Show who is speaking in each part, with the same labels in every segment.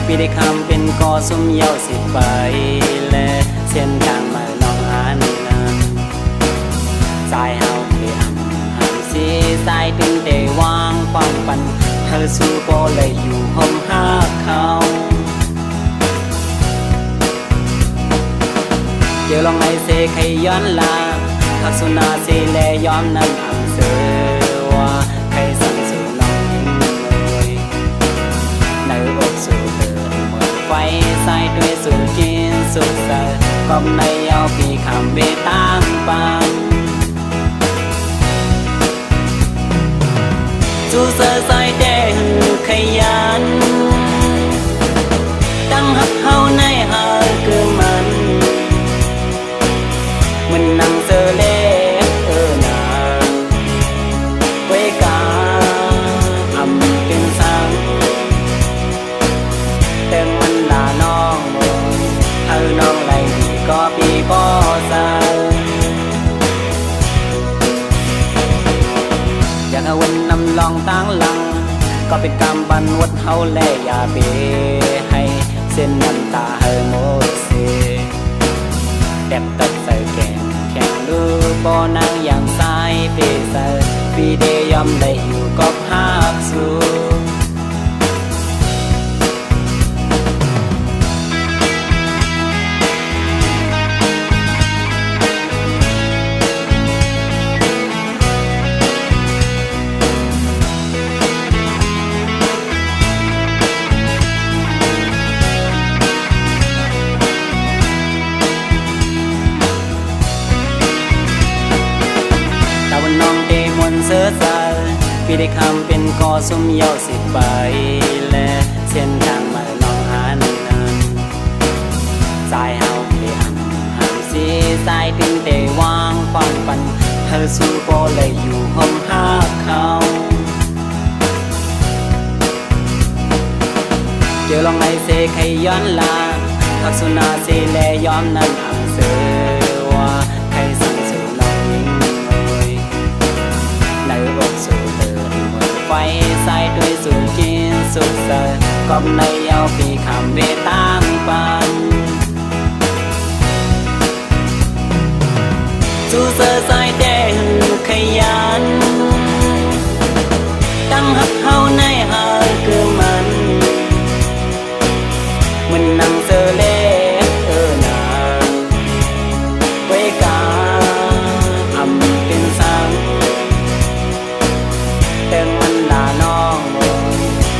Speaker 1: ปีได้คำเป็นกอสุมเยาสิไปและเส้นทางมาน้องอันนั้นสายเฮาเดียมหันสีสายถึงได้วางป้องปันเธอสู้โปเลยอยู่ห่มห้าเขาเดี๋ยวลองให้เสกให้ย้อนลาทักษุนาเสแลย้อมนั้นอังเสือว่าใครสั่งสู่น้องยิ่งเลยในอกสู่เดินเหมือนไฟสายด้วยสู่กินสุดเสอก็ในเอาปีคำเบตางปังสู่เสือสายแดงขยันตั้งหักเฮาในหาคือมันมันนั่งเสือเล่นาเวกาอำเป็นสังเติมมันลาน้องเธอน้องไหลก็ปีบ่สายอยากเอาวันนำลองตั้งหลังก็เป็นกรรมบันวัดเฮาแลอย่าเปให้เส้นน้ำตาเฮอหมดเสแดบตัดใส่แกงแข่งลูกบ่นางอย่างสายเปเซอร์ปีเดยอมได้อยู่กับฮักสูเสือสายปีได้คำเป็นกอสุมเยาสิไปและเส้นทางมาน้องอันนั้นสายเฮาเดียมหันสีสายถึงได้วางป้องปันเธอสู้โปเลยอยู่ห่มห้าเขาเดี๋ยวลองให้เสกให้ย้อนลาทักษุนาเสแลย้อมนั้นอังเสือว่าใครสั่งสู่น้องยิ่งในอกสู่เดินเหมือนไฟสายด้วยสู่กินสุดเสอก็ในเอาปีคำเวตางปันสู่เสือสายแดงขยันตั้งหักเฮาในหาคือมันนั่งเสือเล่นาเวกาอำเป็นสังเติมมันลาน้อง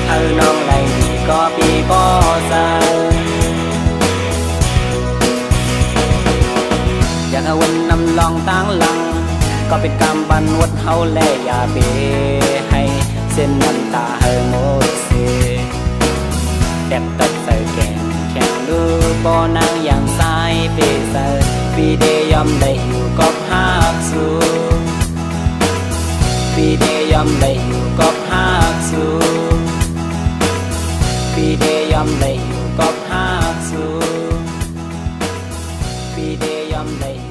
Speaker 1: เธอน้องไหลก็ปีบ่สายอยากเอาวันนำลองตั้งหลังก็เป็นกรรมบันวัดเฮาแลอย่าเปให้เส้นน้ำตาเฮอหมดเสแดบตัดใส่แกงแข่งลูกบ่นางอย่างสายเปเซอร์ปีเดยอมได้อยู่กับฮักสูปีเดยอมได้อยู่กับฮักสูปีเดยอมได้อยู่กับฮักสูปีเดยอมได้